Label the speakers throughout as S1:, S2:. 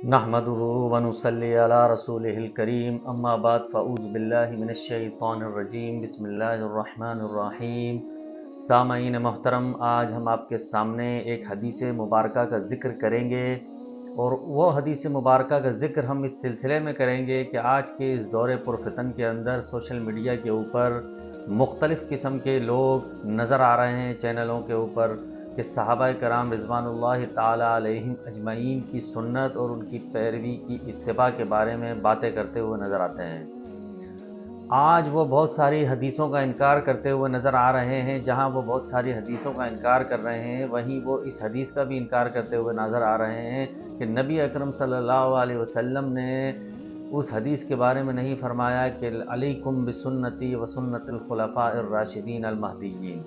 S1: نحمدہ ونصلی علی رسولہ الکریم اما بعد فاعوذ باللہ من الشیطان الرجیم بسم اللہ الرحمن الرحیم۔ سامعین محترم، آج ہم آپ کے سامنے ایک حدیث مبارکہ کا ذکر کریں گے، اور وہ حدیث مبارکہ کا ذکر ہم اس سلسلے میں کریں گے کہ آج کے اس دور پرفتن کے اندر سوشل میڈیا کے اوپر مختلف قسم کے لوگ نظر آ رہے ہیں چینلوں کے اوپر کہ صحابہ کرام رضوان اللہ تعالی علیہم اجمعین کی سنت اور ان کی پیروی کی اتباع کے بارے میں باتیں کرتے ہوئے نظر آتے ہیں۔ آج وہ بہت ساری حدیثوں کا انکار کرتے ہوئے نظر آ رہے ہیں، جہاں وہ بہت ساری حدیثوں کا انکار کر رہے ہیں وہیں وہ اس حدیث کا بھی انکار کرتے ہوئے نظر آ رہے ہیں کہ نبی اکرم صلی اللہ علیہ وسلم نے اس حدیث کے بارے میں نہیں فرمایا کہ علیکم بسنتی وسنت الخلفاء الراشدین المہدیین۔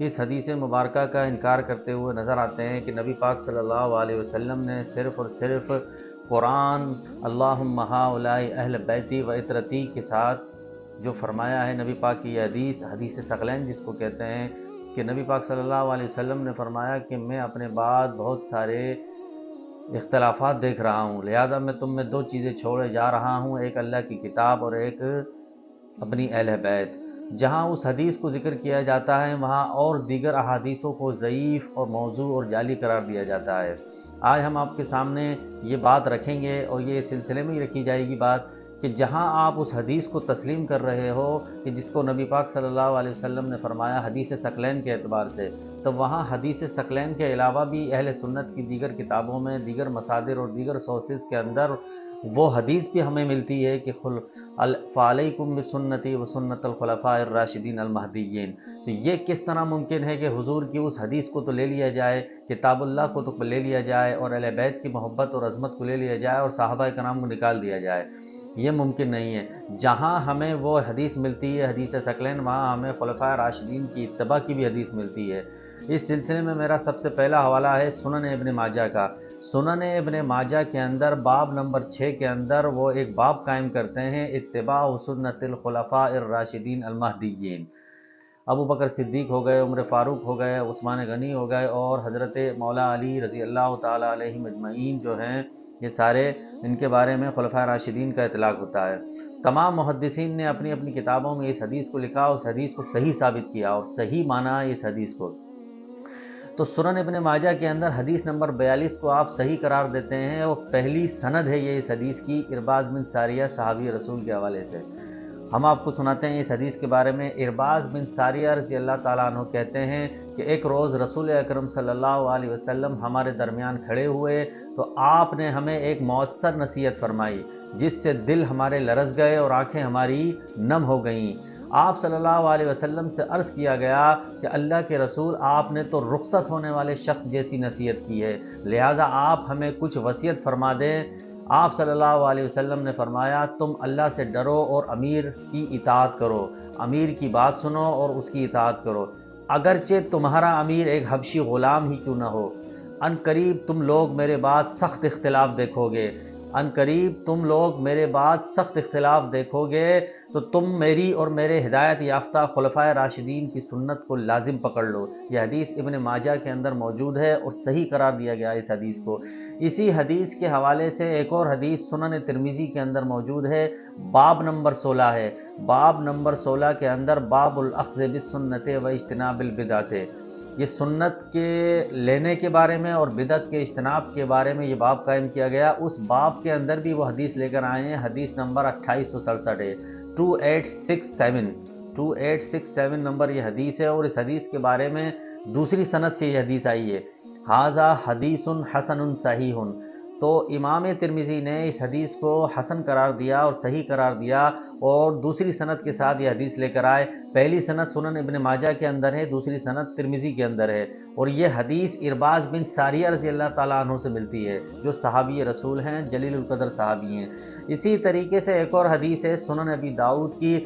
S1: اس حدیث مبارکہ کا انکار کرتے ہوئے نظر آتے ہیں کہ نبی پاک صلی اللہ علیہ وسلم نے صرف اور صرف قرآن اللہم ہؤلاء اہل بیتی و عطرتی کے ساتھ جو فرمایا ہے، نبی پاک کی یہ حدیث ثقلین جس کو کہتے ہیں، کہ نبی پاک صلی اللہ علیہ وسلم نے فرمایا کہ میں اپنے بعد بہت سارے اختلافات دیکھ رہا ہوں، لہذا میں تم میں دو چیزیں چھوڑے جا رہا ہوں، ایک اللہ کی کتاب اور ایک اپنی اہل بیت۔ جہاں اس حدیث کو ذکر کیا جاتا ہے وہاں اور دیگر احادیثوں کو ضعیف اور موضوع اور جعلی قرار دیا جاتا ہے۔ آج ہم آپ کے سامنے یہ بات رکھیں گے، اور یہ سلسلے میں ہی رکھی جائے گی بات، کہ جہاں آپ اس حدیث کو تسلیم کر رہے ہو کہ جس کو نبی پاک صلی اللہ علیہ وسلم نے فرمایا حدیث ثقلین کے اعتبار سے، تو وہاں حدیث ثقلین کے علاوہ بھی اہل سنت کی دیگر کتابوں میں، دیگر مصادر اور دیگر سورسز کے اندر وہ حدیث بھی ہمیں ملتی ہے کہ فعلیکم بسنتی وسنت الخلفاء الراشدین المہدیین۔ تو یہ کس طرح ممکن ہے کہ حضور کی اس حدیث کو تو لے لیا جائے، کتاب اللہ کو تو لے لیا جائے، اور اہل بیت کی محبت اور عظمت کو لے لیا جائے، اور صحابہ کرام کو نکال دیا جائے؟ یہ ممکن نہیں ہے۔ جہاں ہمیں وہ حدیث ملتی ہے حدیث ثقلین، وہاں ہمیں خلفاء راشدین کی اتباع کی بھی حدیث ملتی ہے۔ اس سلسلے میں میرا سب سے پہلا حوالہ ہے سنن ابن ماجہ کا۔ سنن ابن ماجہ کے اندر باب نمبر 6 کے اندر وہ ایک باب قائم کرتے ہیں، اتباع سنت الخلفاء الراشدین المہدیین۔ ابو بکر صدیق ہو گئے، عمر فاروق ہو گئے، عثمان غنی ہو گئے، اور حضرت مولا علی رضی اللہ تعالی علیہ مجمعین جو ہیں، یہ سارے ان کے بارے میں خلفاء راشدین کا اطلاق ہوتا ہے۔ تمام محدثین نے اپنی اپنی کتابوں میں اس حدیث کو لکھا، اس حدیث کو صحیح ثابت کیا اور صحیح مانا اس حدیث کو۔ تو سنن ابن ماجہ کے اندر حدیث نمبر 42 کو آپ صحیح قرار دیتے ہیں، اور پہلی سند ہے یہ اس حدیث کی ارباز بن ساریہ صحابی رسول کے حوالے سے۔ ہم آپ کو سناتے ہیں اس حدیث کے بارے میں۔ ارباز بن ساریہ رضی اللہ تعالیٰ عنہ کہتے ہیں کہ ایک روز رسول اکرم صلی اللہ علیہ وسلم ہمارے درمیان کھڑے ہوئے تو آپ نے ہمیں ایک مؤثر نصیحت فرمائی جس سے دل ہمارے لرز گئے اور آنکھیں ہماری نم ہو گئیں۔ آپ صلی اللہ علیہ وسلم سے عرض کیا گیا کہ اللہ کے رسول، آپ نے تو رخصت ہونے والے شخص جیسی نصیحت کی ہے، لہٰذا آپ ہمیں کچھ وصیت فرما دیں۔ آپ صلی اللہ علیہ وسلم نے فرمایا، تم اللہ سے ڈرو اور امیر کی اطاعت کرو، امیر کی بات سنو اور اس کی اطاعت کرو، اگرچہ تمہارا امیر ایک حبشی غلام ہی کیوں نہ ہو۔ ان قریب تم لوگ میرے بعد سخت اختلاف دیکھو گے، ان قریب تم لوگ میرے بعد سخت اختلاف دیکھو گے، تو تم میری اور میرے ہدایت یافتہ خلفائے راشدین کی سنت کو لازم پکڑ لو۔ یہ حدیث ابن ماجہ کے اندر موجود ہے اور صحیح قرار دیا گیا اس حدیث کو۔ اسی حدیث کے حوالے سے ایک اور حدیث سنن ترمذی کے اندر موجود ہے، باب نمبر 16 ہے۔ باب نمبر 16 کے اندر باب الاخذ بالسنت و اجتناب البدعۃ، یہ سنت کے لینے کے بارے میں اور بدعت کے اجتناب کے بارے میں یہ باب قائم کیا گیا۔ اس باب کے اندر بھی وہ حدیث لے کر آئے ہیں، حدیث نمبر 2867 ہے، 2867 نمبر یہ حدیث ہے، اور اس حدیث کے بارے میں دوسری سند سے یہ حدیث آئی ہے، ھذا حدیث حسن صحیح۔ تو امام ترمذی نے اس حدیث کو حسن قرار دیا اور صحیح قرار دیا، اور دوسری سند کے ساتھ یہ حدیث لے کر آئے۔ پہلی سند سنن ابن ماجہ کے اندر ہے، دوسری سند ترمذی کے اندر ہے، اور یہ حدیث ارباز بن ساریہ رضی اللہ تعالیٰ عنہ سے ملتی ہے، جو صحابی رسول ہیں، جلیل القدر صحابی ہیں۔ اسی طریقے سے ایک اور حدیث ہے سنن ابی داؤد کی،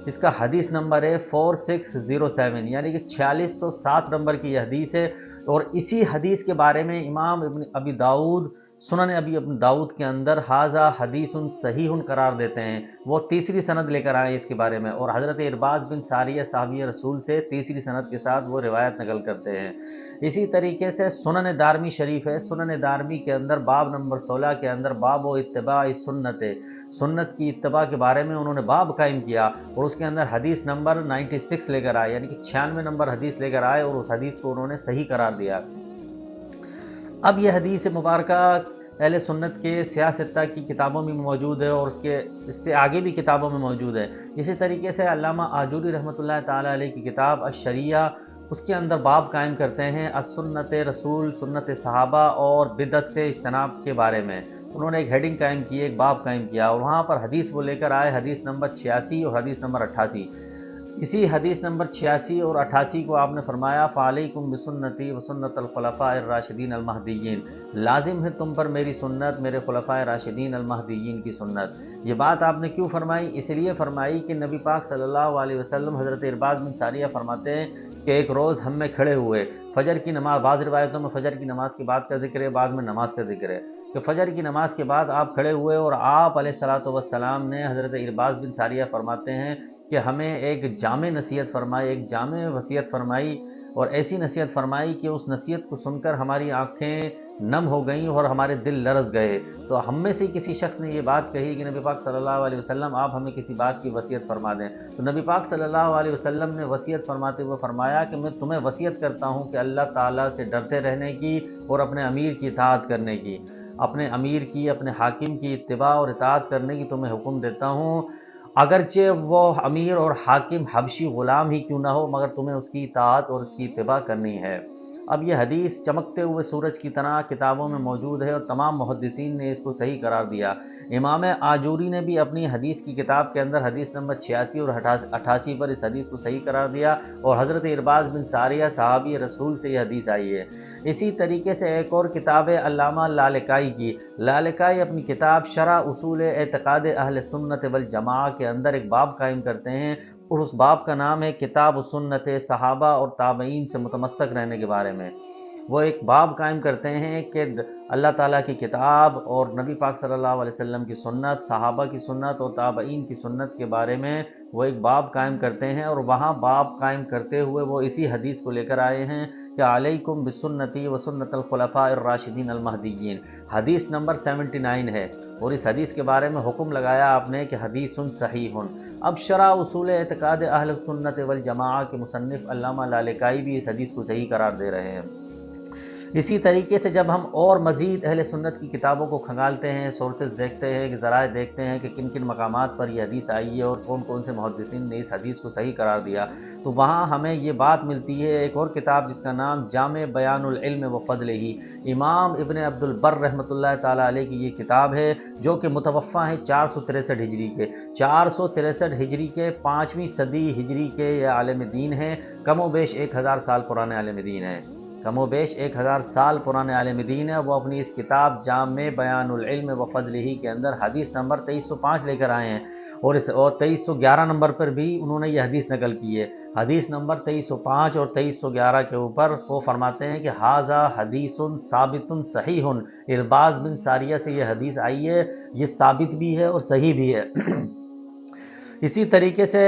S1: اس کا حدیث نمبر ہے 4607، یعنی کہ 4607 نمبر کی یہ حدیث ہے، اور اسی حدیث کے بارے میں امام ابن ابی داؤد سنن ابی ابن داؤد کے اندر حاذا حدیث صحیح قرار دیتے ہیں، وہ تیسری سند لے کر آئے اس کے بارے میں، اور حضرت ارباز بن ساریہ صحابی رسول سے تیسری سند کے ساتھ وہ روایت نقل کرتے ہیں۔ اسی طریقے سے سنن دارمی شریف ہے، سنن دارمی کے اندر باب نمبر 16 کے اندر باب و اتباع سنت، سنت کی اتباع کے بارے میں انہوں نے باب قائم کیا، اور اس کے اندر حدیث نمبر 96 لے کر آئے، یعنی کہ 96 نمبر حدیث لے کر آئے، اور اس حدیث کو انہوں نے صحیح قرار دیا۔ اب یہ حدیث مبارکہ اہل سنت کے سیاستہ کی کتابوں میں موجود ہے، اور اس سے آگے بھی کتابوں میں موجود ہے۔ اسی طریقے سے علامہ آجوری رحمۃ اللہ تعالیٰ علیہ کی کتاب الشریعہ، اس کے اندر باب قائم کرتے ہیں السنت رسول، سنت صحابہ اور بدعت سے اجتناب کے بارے میں۔ انہوں نے ایک ہیڈنگ قائم کی، ایک باب قائم کیا، اور وہاں پر حدیث وہ لے کر آئے، حدیث نمبر 86 اور حدیث نمبر 88۔ اسی حدیث نمبر 86 اور 88 کو آپ نے فرمایا فعلیکم بسنتی وسنت الخلفاء الراشدین المہدیین، لازم ہے تم پر میری سنت، میرے خلفاء راشدین المہدیین کی سنت۔ یہ بات آپ نے کیوں فرمائی؟ اس لیے فرمائی کہ نبی پاک صلی اللہ علیہ وسلم حضرت ارباز بن ساریہ فرماتے ہیں کہ ایک روز ہم میں کھڑے ہوئے، فجر کی نماز، بعض روایتوں میں فجر کی نماز کے بعد کا ذکر ہے، بعض میں نماز کا ذکر ہے، کہ فجر کی نماز کے بعد آپ کھڑے ہوئے، اور آپ علیہ الصلوۃ والسلام نے حضرت ارباز بن ساریہ فرماتے ہیں کہ ہمیں ایک جامع نصیحت فرمائی، ایک جامع وصیت فرمائی، اور ایسی نصیحت فرمائی کہ اس نصیحت کو سن کر ہماری آنکھیں نم ہو گئیں اور ہمارے دل لرز گئے۔ تو ہم میں سے کسی شخص نے یہ بات کہی کہ نبی پاک صلی اللہ علیہ وسلم آپ ہمیں کسی بات کی وصیت فرما دیں، تو نبی پاک صلی اللہ علیہ وسلم نے وصیت فرماتے ہوئے فرمایا کہ میں تمہیں وصیت کرتا ہوں کہ اللہ تعالیٰ سے ڈرتے رہنے کی اور اپنے امیر کی اطاعت کرنے کی، اپنے امیر کی، اپنے حاکم کی اتباع اور اطاعت کرنے کی تمہیں حکم دیتا ہوں، اگرچہ وہ امیر اور حاکم حبشی غلام ہی کیوں نہ ہو، مگر تمہیں اس کی اطاعت اور اس کی اتباع کرنی ہے۔ اب یہ حدیث چمکتے ہوئے سورج کی طرح کتابوں میں موجود ہے، اور تمام محدثین نے اس کو صحیح قرار دیا۔ امام آجوری نے بھی اپنی حدیث کی کتاب کے اندر حدیث نمبر 86 اور 88 پر اس حدیث کو صحیح قرار دیا، اور حضرت ارباز بن ساریہ صحابی رسول سے یہ حدیث آئی ہے۔ اسی طریقے سے ایک اور کتاب ہے علامہ لالکائی کی، لالکائی اپنی کتاب شرح اصول اعتقاد اہل سنت والجماعہ کے اندر ایک باب قائم کرتے ہیں، اور اس باب کا نام ہے کتاب سنت، صحابہ اور تابعین سے متمسک رہنے کے بارے میں۔ وہ ایک باب قائم کرتے ہیں کہ اللہ تعالیٰ کی کتاب اور نبی پاک صلی اللہ علیہ وسلم کی سنت، صحابہ کی سنت اور تابعین کی سنت کے بارے میں وہ ایک باب قائم کرتے ہیں، اور وہاں باب قائم کرتے ہوئے وہ اسی حدیث کو لے کر آئے ہیں کہ علیکم بسنتی وسنت الخلفاء الراشدین المہدیین، حدیث نمبر 79 ہے، اور اس حدیث کے بارے میں حکم لگایا آپ نے کہ حدیث صحیح۔ اب شرح اصول اعتقاد اہل سنت والجماعہ کے مصنف علامہ لالکائی بھی اس حدیث کو صحیح قرار دے رہے ہیں۔ اسی طریقے سے جب ہم اور مزید اہل سنت کی کتابوں کو کھنگالتے ہیں، سورسز دیکھتے ہیں، کہ ذرائع دیکھتے ہیں کہ کن کن مقامات پر یہ حدیث آئی ہے اور کون کون سے محدثین نے اس حدیث کو صحیح قرار دیا، تو وہاں ہمیں یہ بات ملتی ہے۔ ایک اور کتاب جس کا نام جامع بیان العلم و فضلہ، امام ابن عبد البر رحمۃ اللہ تعالیٰ علیہ کی یہ کتاب ہے، جو کہ متوفہ ہے 463 ہجری کے، 463 ہجری کے 5ویں صدی ہجری کے یہ عالم دین ہیں، کم و بیش 1000 سال پرانے عالم دین ہیں، کم و بیش 1000 سال پرانے عالم دین ہے۔ وہ اپنی اس کتاب جامع بیان العلم و فضلہ کے اندر حدیث نمبر 2305 لے کر آئے ہیں، اور 2311 نمبر پر بھی انہوں نے یہ حدیث نقل کی ہے۔ حدیث نمبر 2305 اور 2311 کے اوپر وہ فرماتے ہیں کہ ھذا حدیث ثابت صحیح، ارباز بن ساریہ سے یہ حدیث آئی ہے، یہ ثابت بھی ہے اور صحیح بھی ہے۔ اسی طریقے سے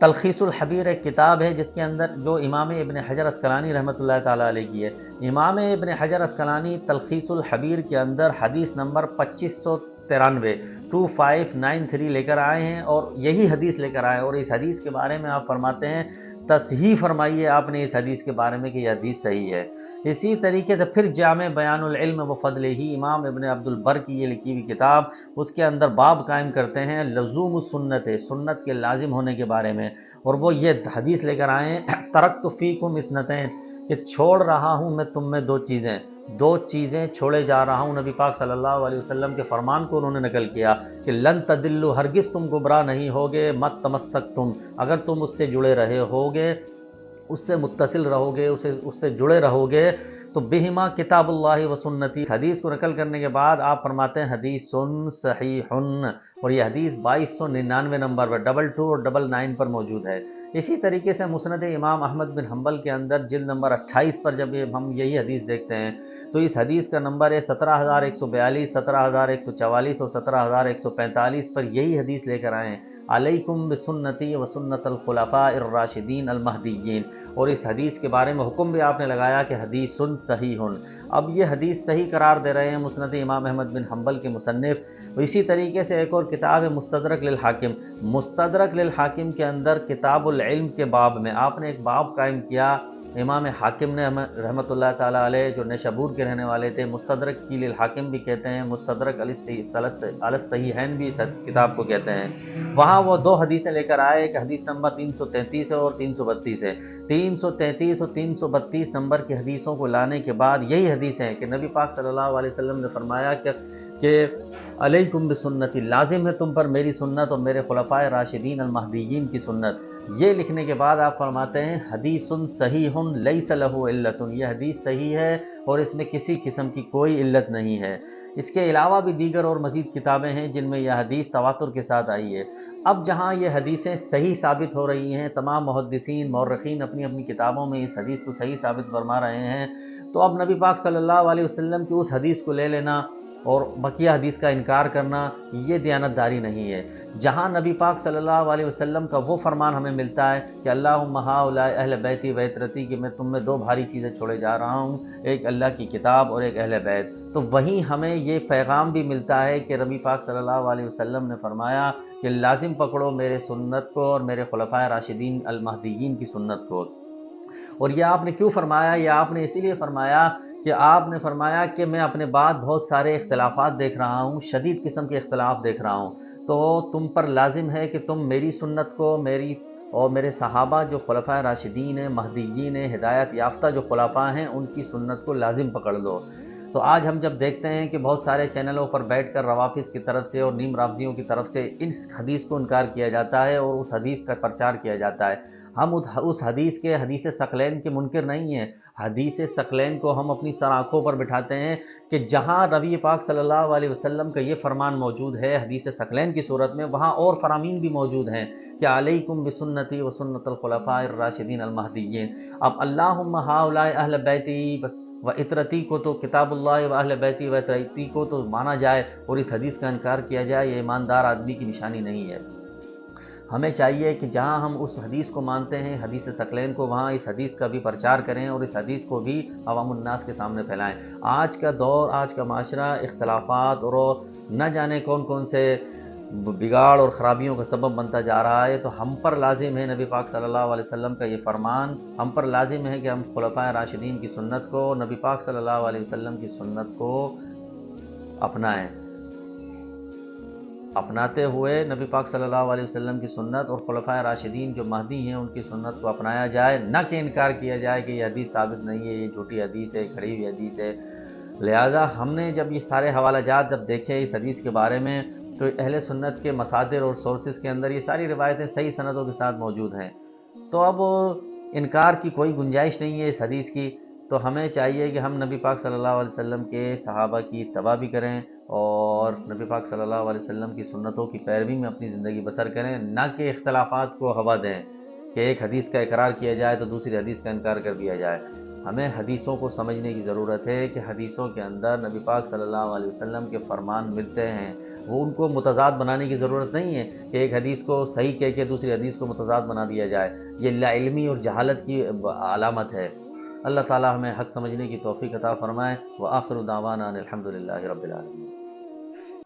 S1: تلخیص الحبیر ایک کتاب ہے جس کے اندر جو امام ابن حجر عسقلانی رحمۃ اللہ تعالیٰ علیہ کی ہے، امام ابن حجر عسقلانی تلخیص الحبیر کے اندر حدیث نمبر 2593 2593 لے کر آئے ہیں، اور یہی حدیث لے کر آئے ہیں، اور اس حدیث کے بارے میں آپ فرماتے ہیں تصحیح فرمائیے آپ نے اس حدیث کے بارے میں کہ یہ حدیث صحیح ہے۔ اسی طریقے سے پھر جامع بیان العلم و فضلہ، امام ابن عبد البر کی یہ لکھی ہوئی کتاب، اس کے اندر باب قائم کرتے ہیں لزوم السنت، سنت کے لازم ہونے کے بارے میں، اور وہ یہ حدیث لے کر آئے ہیں ترکت فیکم اثنتین، کہ چھوڑ رہا ہوں میں تم میں دو چیزیں چھوڑے جا رہا ہوں۔ نبی پاک صلی اللہ علیہ وسلم کے فرمان کو انہوں نے نقل کیا کہ لن تدلوا، ہرگز تم گمراہ نہیں ہوگے، مت تمسک تم، اگر تم اس سے جڑے رہے ہوگے، اس سے متصل رہو گے، اس سے جڑے رہو گے، تو بہما کتابُللہ و سنتی، حدیث کو نقل کرنے کے بعد آپ فرماتے ہیں حدیث صحیح، اور یہ حدیث 2299 نمبر پر 22 اور 99 پر موجود ہے۔ اسی طریقے سے مسند امام احمد بن حنبل کے اندر جلد نمبر 28 پر جب ہم یہی حدیث دیکھتے ہیں تو اس حدیث کا نمبر ہے 17142، 17144 اور 17145 پر یہی حدیث لے کر آئے ہیں، علیکم بسنتی و سنت الخلفاء الراشدین المہدیین، اور اس حدیث کے بارے میں حکم بھی آپ نے لگایا کہ حدیث صحیح۔ اب یہ حدیث صحیح قرار دے رہے ہیں مسند امام احمد بن حنبل کے مصنف۔ اسی طریقے سے ایک اور کتاب ہے مستدرک للحاکم، مستدرک للحاکم کے اندر کتاب العلم کے باب میں آپ نے ایک باب قائم کیا، امام حاکم نے رحمۃ اللہ تعالیٰ علیہ جو نیشابور کے رہنے والے تھے، مستدرک کی للحاکم بھی کہتے ہیں، مستدرک علی الصحیحین بھی اس کتاب کو کہتے ہیں۔ وہاں وہ دو حدیثیں لے کر آئے کہ حدیث نمبر 333 اور 332 ہے۔ 333 اور 332 نمبر کی حدیثوں کو لانے کے بعد یہی حدیث ہیں کہ نبی پاک صلی اللہ علیہ وسلم نے فرمایا کہ علیکم بسنتی، لازم ہے تم پر میری سنت اور میرے خلفائے راشدین المہدیین کی سنت۔ یہ لکھنے کے بعد آپ فرماتے ہیں حدیث صحیح لیس لہ علت، یہ حدیث صحیح ہے اور اس میں کسی قسم کی کوئی علت نہیں ہے۔ اس کے علاوہ بھی دیگر اور مزید کتابیں ہیں جن میں یہ حدیث تواتر کے ساتھ آئی ہے۔ اب جہاں یہ حدیثیں صحیح ثابت ہو رہی ہیں، تمام محدثین مورخین اپنی اپنی کتابوں میں اس حدیث کو صحیح ثابت فرما رہے ہیں، تو اب نبی پاک صلی اللہ علیہ وسلم کی اس حدیث کو لے لینا اور بقیہ حدیث کا انکار کرنا یہ دیانتداری نہیں ہے۔ جہاں نبی پاک صلی اللہ علیہ وسلم کا وہ فرمان ہمیں ملتا ہے کہ اللہم ہؤلاء اہل بیتی و عترتی، کہ میں تم میں دو بھاری چیزیں چھوڑے جا رہا ہوں، ایک اللہ کی کتاب اور ایک اہل بیت، تو وہیں ہمیں یہ پیغام بھی ملتا ہے کہ نبی پاک صلی اللہ علیہ وسلم نے فرمایا کہ لازم پکڑو میرے سنت کو اور میرے خلفائے راشدین المہدیین کی سنت کو۔ اور یہ آپ نے کیوں فرمایا؟ یہ آپ نے اسی لیے فرمایا کہ آپ نے فرمایا کہ میں اپنے بعد بہت سارے اختلافات دیکھ رہا ہوں، شدید قسم کے اختلاف دیکھ رہا ہوں، تو تم پر لازم ہے کہ تم میری سنت کو، میری اور میرے صحابہ جو خلفائے راشدین ہیں، مہدیین ہیں، ہدایت یافتہ جو خلفاء ہیں، ان کی سنت کو لازم پکڑ لو۔ تو آج ہم جب دیکھتے ہیں کہ بہت سارے چینلوں پر بیٹھ کر روافظ کی طرف سے اور نیم رافضیوں کی طرف سے اس حدیث کو انکار کیا جاتا ہے اور اس حدیث کا پرچار کیا جاتا ہے، ہم اس حدیث کے حدیث ثقلین کے منکر نہیں ہیں۔ حدیث ثقلین کو ہم اپنی سر آنکھوں پر بٹھاتے ہیں کہ جہاں نبی پاک صلی اللہ علیہ وسلم کا یہ فرمان موجود ہے حدیث ثقلین کی صورت میں، وہاں اور فرامین بھی موجود ہیں کہ علیکم بسنتی و سنت الخلفاء الراشدین المہدیین۔ اب اللہم ہؤلاء اہل بیتی و عترتی کو تو کتاب اللہ و اہل بیتی و عترتی کو تو مانا جائے اور اس حدیث کا انکار کیا جائے، یہ ایماندار آدمی کی نشانی نہیں ہے۔ ہمیں چاہیے کہ جہاں ہم اس حدیث کو مانتے ہیں حدیث ثقلین کو، وہاں اس حدیث کا بھی پرچار کریں اور اس حدیث کو بھی عوام الناس کے سامنے پھیلائیں۔ آج کا دور، آج کا معاشرہ اختلافات اور نہ جانے کون کون سے بگاڑ اور خرابیوں کا سبب بنتا جا رہا ہے، تو ہم پر لازم ہے نبی پاک صلی اللہ علیہ وسلم کا یہ فرمان، ہم پر لازم ہے کہ ہم خلفائے راشدین کی سنت کو، نبی پاک صلی اللہ علیہ وسلم کی سنت کو اپنائیں۔ اپناتے ہوئے نبی پاک صلی اللہ علیہ وسلم کی سنت اور خلفائے راشدین جو مہدی ہیں ان کی سنت کو اپنایا جائے، نہ کہ انکار کیا جائے کہ یہ حدیث ثابت نہیں ہے، یہ جھوٹی حدیث ہے، کھڑی ہوئی حدیث ہے۔ لہٰذا ہم نے جب یہ سارے حوالہ جات جب دیکھے اس حدیث کے بارے میں، تو اہل سنت کے مصادر اور سورسز کے اندر یہ ساری روایتیں صحیح سندوں کے ساتھ موجود ہیں، تو اب انکار کی کوئی گنجائش نہیں ہے اس حدیث کی۔ تو ہمیں چاہیے کہ ہم نبی پاک صلی اللہ علیہ وسلم کے صحابہ کی اتباع بھی کریں اور نبی پاک صلی اللہ علیہ وسلم کی سنتوں کی پیروی میں اپنی زندگی بسر کریں، نہ کہ اختلافات کو ہوا دیں کہ ایک حدیث کا اقرار کیا جائے تو دوسری حدیث کا انکار کر دیا جائے۔ ہمیں حدیثوں کو سمجھنے کی ضرورت ہے کہ حدیثوں کے اندر نبی پاک صلی اللہ علیہ وسلم کے فرمان ملتے ہیں، وہ ان کو متضاد بنانے کی ضرورت نہیں ہے کہ ایک حدیث کو صحیح کہہ کے دوسری حدیث کو متضاد بنا دیا جائے، یہ لا علمی اور جہالت کی علامت ہے۔ اللہ تعالی ہمیں حق سمجھنے کی توفیق عطا فرمائے۔ وآخر دعوانا ان الحمد للہ رب العالمین۔